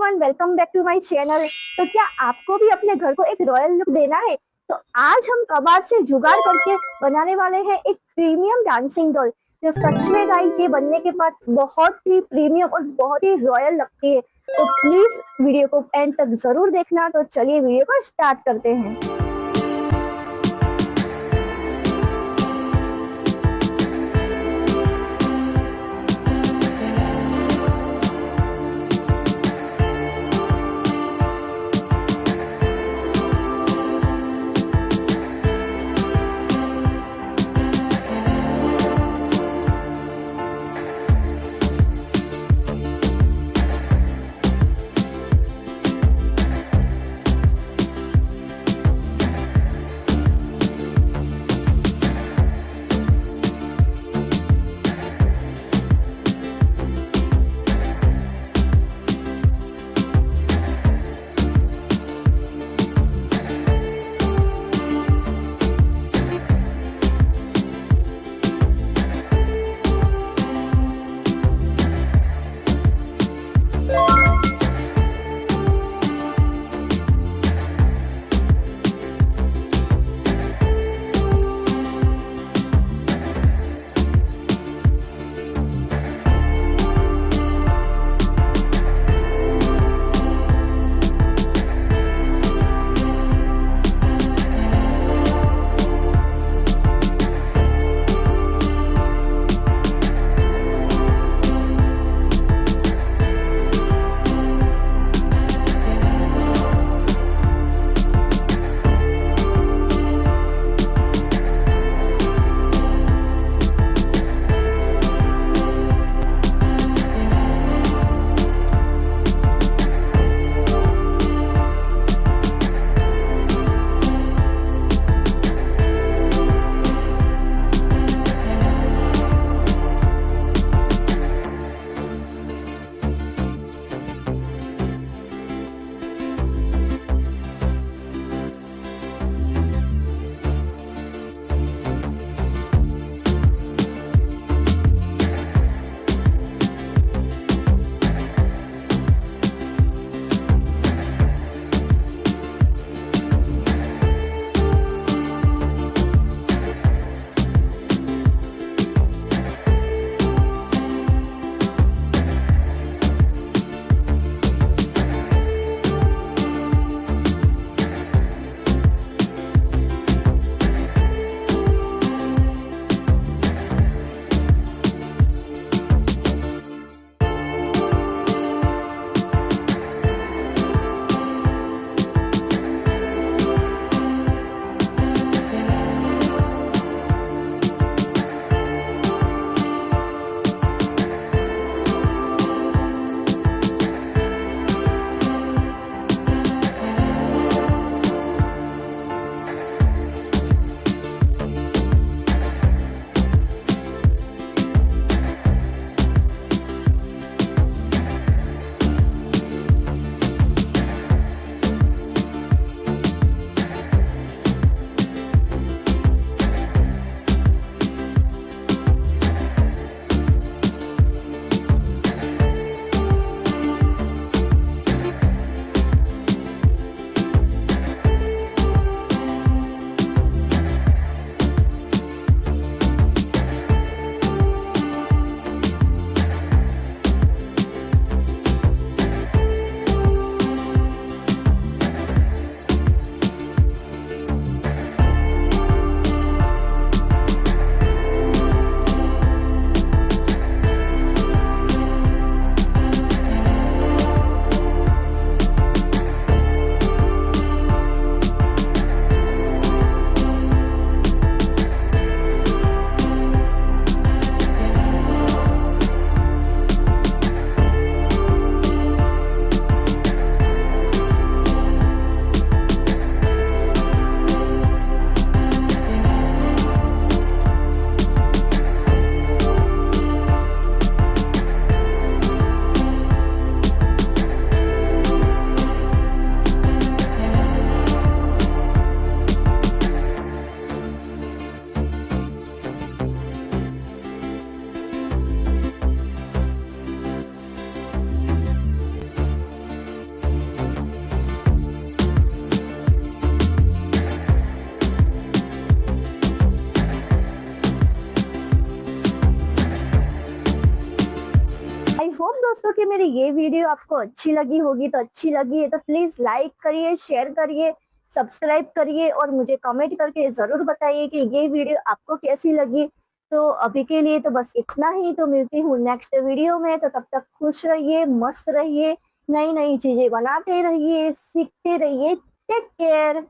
Everyone, welcome back to my channel. तो क्या आपको भी अपने घर को एक रॉयल लुक देना है? तो आज हम कबाड़ से जुगाड़ करके बनाने वाले हैं एक प्रीमियम डांसिंग डॉल, जो सच में गाइस ये बनने के बाद बहुत ही प्रीमियम और बहुत ही रॉयल लगती है। तो प्लीज वीडियो को एंड तक जरूर देखना। तो चलिए वीडियो को स्टार्ट करते हैं। दोस्तों कि मेरी ये वीडियो आपको अच्छी लगी होगी, तो अच्छी लगी है तो प्लीज लाइक करिए, शेयर करिए, सब्सक्राइब करिए और मुझे कमेंट करके जरूर बताइए कि ये वीडियो आपको कैसी लगी। तो अभी के लिए तो बस इतना ही, तो मिलती हूँ नेक्स्ट वीडियो में। तो तब तक खुश रहिए, मस्त रहिए, नई नई चीजें बनाते रहिए, सीखते रहिए। Take care.